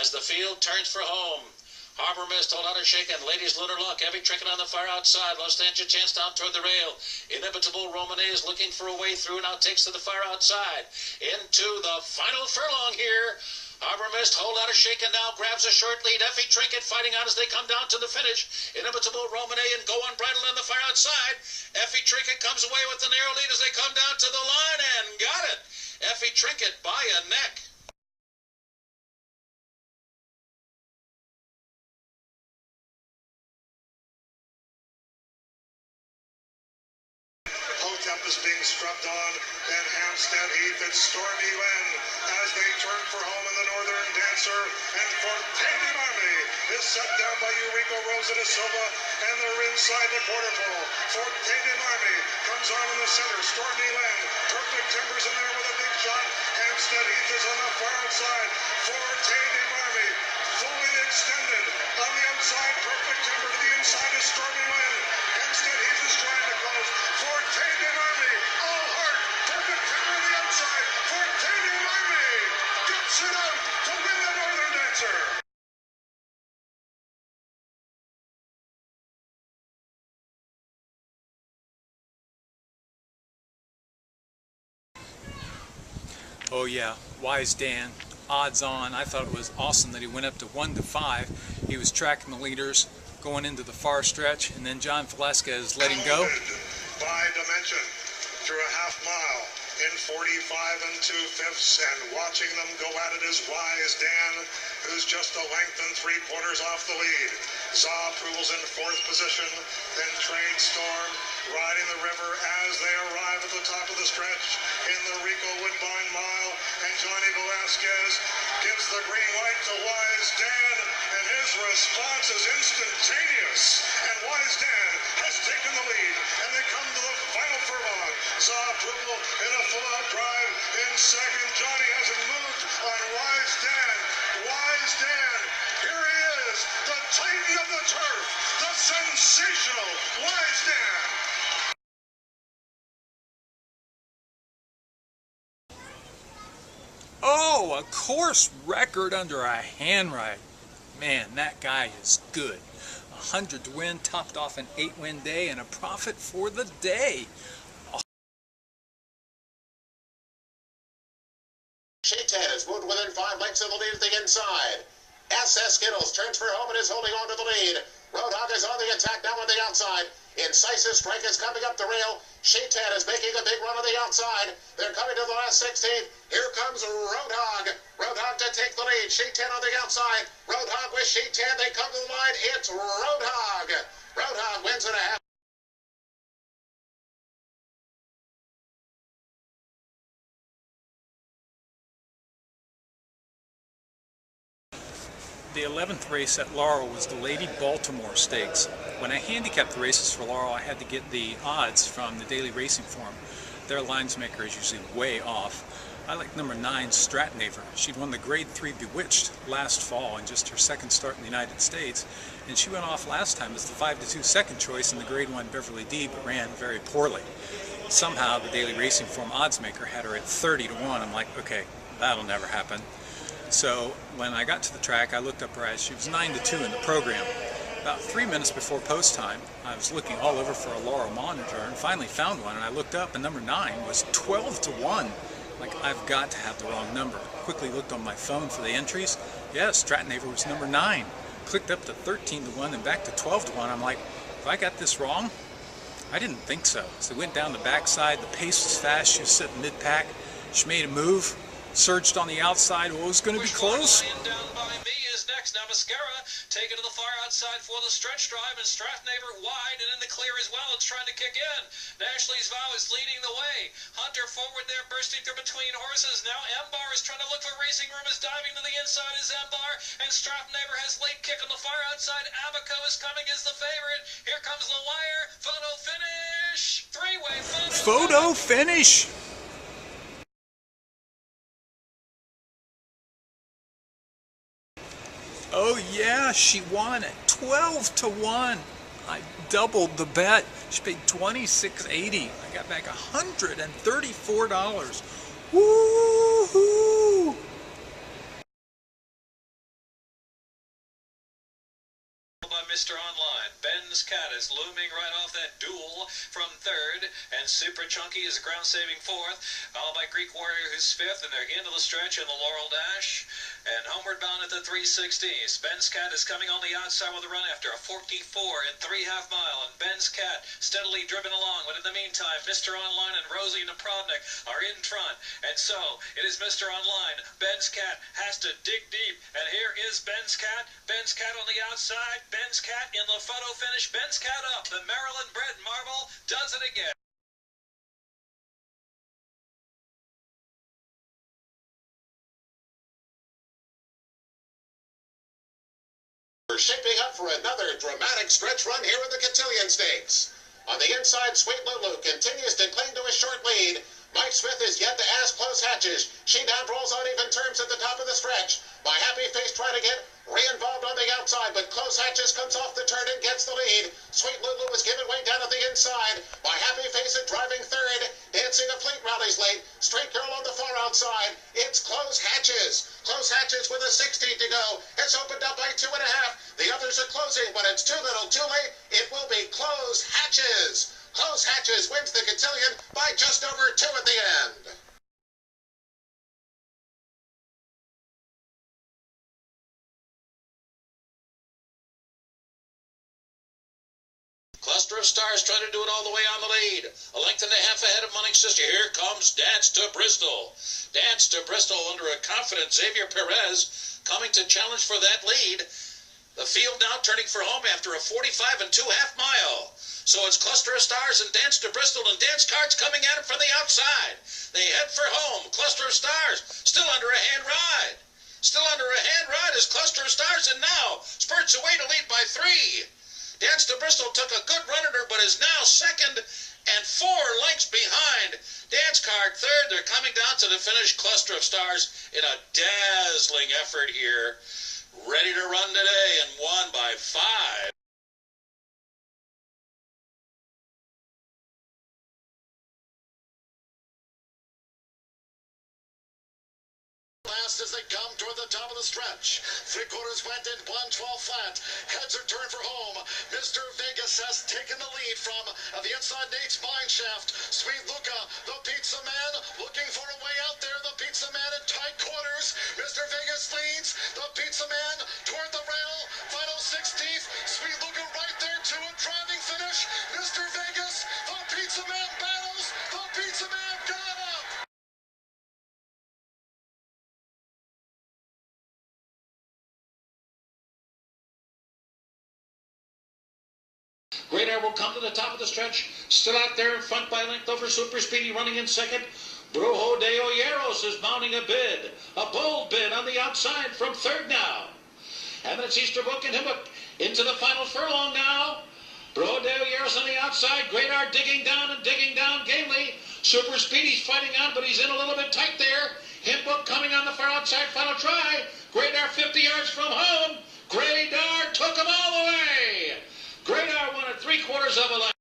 as the field turns for home. Harbor Mist, hold out a shaken. Ladies, Lunar Luck, heavy tricking on the far outside. Low stand your chance down toward the rail. Inimitable Romanée is looking for a way through, now takes to the far outside. Into the final furlong here. Harbor Mist, hold out a shaken now, grabs a short lead. Effie Trinket fighting out as they come down to the finish. Inimitable Romanée and Go Unbridled on the far outside. Effie Trinket comes away with the narrow lead as they come down to the line and got it. Effie Trinket by a neck. Hotep is being scrubbed on, and Hampstead Heath, it's Stormy Lynn as they turn for home in the Northern Dancer, and Fortanian Army is set down by Eurico Rosa da Silva, and they're inside the quarter pole. Fortanian Army comes on in the center, Stormy Lynn, Perfect Timbers in there with a big shot, Hampstead Heath is on the far outside, Fortanian Army fully extended on the outside, Perfect Timber to the inside is Stormy Lynn, Hampstead Heath is trying to close, Fortanian Army, all heart, Perfect Timber to the outside, Fortanian Army gets it out to win the Northern Dancer. Oh yeah, Wise Dan, odds on. I thought it was awesome that he went up to 1-5. He was tracking the leaders going into the far stretch, and then John Velasquez let him go. By dimension through a half mile in 45 2/5, and watching them go at it is Wise Dan, who's just a length and 3/4 off the lead. Approval's in 4th position, then Trade Storm riding the river as they arrive at the top of the stretch in the Rico Woodbine Mile, and Johnny Velasquez gives the green light to Wise Dan, and his response is instantaneous, and Wise Dan has taken the lead, and they come to the final furlong. Approval in a full-out drive in second. Johnny hasn't moved on Wise Dan. Wise Dan, here he is, the titan of the turf, the sensational Wise Dan. Oh, a course record under a handwrite. Man, that guy is good. 100 to win, topped off an 8-win day, and a profit for the day. Sept is moved within 5 lengths of the lead at the inside. SS Skittles turns for home and is holding on to the lead. Roadhog is on the attack now on the outside. Incisive Strike is coming up the rail. Sept is making a big run on the outside. They're coming to the last 16. Here comes Roadhog. Roadhog to take the lead. Sept on the outside. Roadhog with Sept. They come to the line. It's Roadhog. Roadhog wins in a half. The 11th race at Laurel was the Lady Baltimore Stakes. When I handicapped the races for Laurel, I had to get the odds from the Daily Racing Form. Their lines maker is usually way off. I like number 9, Stratnaver. She'd won the Grade 3 Bewitched last fall in just her second start in the United States, and she went off last time as the 5-2 second choice in the Grade 1 Beverly D, but ran very poorly. Somehow the Daily Racing Form odds maker had her at 30 to 1. I'm like, okay, that'll never happen. So when I got to the track, I looked up her odds. She was 9-2 in the program. About 3 minutes before post time, I was looking all over for a Laurel monitor and finally found one, and I looked up and number 9 was 12 to 1. Like, I've got to have the wrong number. Quickly looked on my phone for the entries. Yes, Stratnaver was number 9. Clicked up to 13 to 1 and back to 12 to 1. I'm like, have I got this wrong? I didn't think so. So went down the backside, the pace was fast, she was sitting mid-pack, she made a move, surged on the outside. Well, it was going to be close. Down by me is next. Now Mascara taken to the far outside for the stretch drive, and Stratnaver wide and in the clear as well. It's trying to kick in. Dashley's Vow is leading the way. Hunter forward there, bursting through between horses. Now Embar is trying to look for Racing Room, is diving to the inside is Embar, and Stratnaver has late kick on the far outside. Abaco is coming as the favorite. Here comes the wire. Photo finish. Three-way Photo finish. Oh yeah, she won at 12 to 1. I doubled the bet. She paid $26.80. I got back $134. Woohoo! Ben's Cat is looming right off that duel from third, and Super Chunky is ground saving fourth, followed by Greek Warrior who's fifth, and they're into the stretch in the Laurel Dash, and homeward bound at the 360s. Ben's Cat is coming on the outside with a run after a 44 and 3/2 mile, and Ben's Cat steadily driven along, but in the meantime, Mr. Online and Rosie Napravnik are in front, and so it is Mr. Online. Ben's Cat has to dig deep, and here is Ben's Cat. Ben's Cat on the outside. Ben's Cat in the photo finish. Ben's Cat up. The Maryland-bred Marble does it again. We're shaping up for another dramatic stretch run here in the Cotillion Stakes. On the inside, Sweet Lulu continues to cling to a short lead. Mike Smith is yet to ask close hatches. She down rolls on even terms at the top of the stretch. My Happy Face trying to get re-involved on the outside, but close hatches comes off the turn and gets the lead. Sweet Lulu was giving way down at the inside. My Happy Face is driving third. Dancing a Fleet rallies late. Straight Girl on the far outside. It's close hatches. Close hatches with a 16 to go. Has opened up by 2.5. The others are closing, but it's too little, too late. It will be close hatches. Close hatches wins the Cotillion by just over 2 at the end. Cluster of Stars trying to do it all the way on the lead. A length and a half ahead of Money Sister. Here comes Dance to Bristol. Dance to Bristol under a confident Xavier Perez coming to challenge for that lead. The field now turning for home after a 45 and 2/2 mile. So it's Cluster of Stars and Dance to Bristol, and Dance Cards coming at him from the outside. They head for home. Cluster of Stars still under a hand ride. Still under a hand ride is Cluster of Stars, and now spurts away to lead by 3. Dance to Bristol took a good run at her, but is now second and 4 lengths behind. Dance Card third. They're coming down to the finish. Cluster of Stars in a dazzling effort here. Ready to run today and won by 5. Last as they come toward the top of the stretch. 3/4 went in 112 flat. Heads are turned for home. Mr. Vegas has taken the lead from the inside Nate's mine shaft. Sweet Luca, the pizza man, looking for a way out there. The pizza man in tight quarters. Mr. Vegas leads. The pizza man toward the rail. Final 16th. Sweet Luca right there to a driving finish. Mr. Vegas, the pizza man battles. The pizza man got up. Great Air will come to the top of the stretch. Still out there in front by length over Super Speedy, running in second. Brujo de Olleros is mounting a bid. A bold bid on the outside from third now. And it's Easterbrook and Himmock into the final furlong now. Brujo de Olleros on the outside. Great Art digging down gamely. Super Speedy's fighting on, but he's in a little bit tight there. Himmock coming on the far outside, final try. Great Art 50 yards from home. Great Art took him all the way. Great Art won at 3/4 of a length.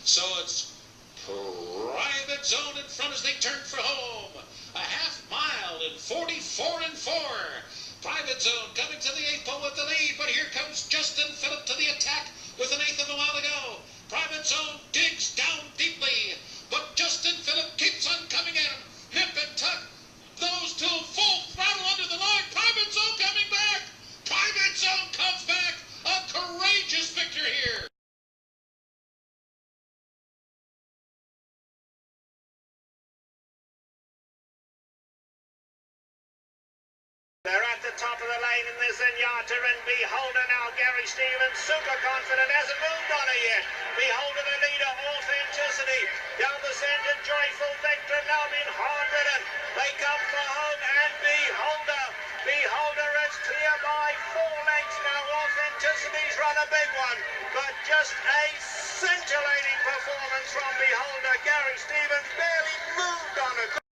So it's Private Zone in front as they turn for home. A 1/2 mile in 44 and 4. Private Zone coming to the 8th pole with the lead, but here comes Justin Phillip to the attack with an 1/8 of a mile to go. Private Zone digs down deeply, but Justin Phillip keeps on coming at him. Nip and tuck. Those two full throttle under the line. Private Zone coming back. Private Zone comes back. A courageous victory here. They're at the top of the lane in this Zenyatta, and Beholder now, Gary Stevens, super confident, hasn't moved on it yet. Beholder the leader, Authenticity. Down the centre, Joyful Vector, now been hard ridden. They come for home, and Beholder is clear by 4 lengths now. Authenticity's run a big one, but just a scintillating performance from Beholder. Gary Stevens barely moved on it.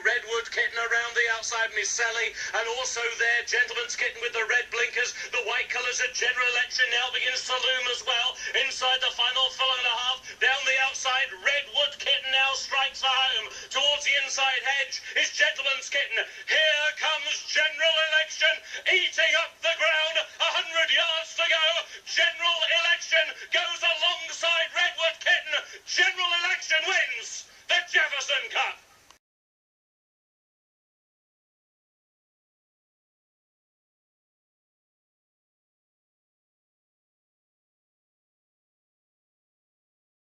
Redwood Kitten around the outside, Miss Sally, and also there, Gentleman's Kitten with the red blinkers. The white colours of General Election now begins to loom as well. Inside the final furlong and a half, down the outside, Redwood Kitten now strikes for home. Towards the inside hedge is Gentleman's Kitten. Here comes General Election, eating up the ground. 100 yards to go. General Election goes alongside Redwood Kitten. General Election wins the Jefferson Cup.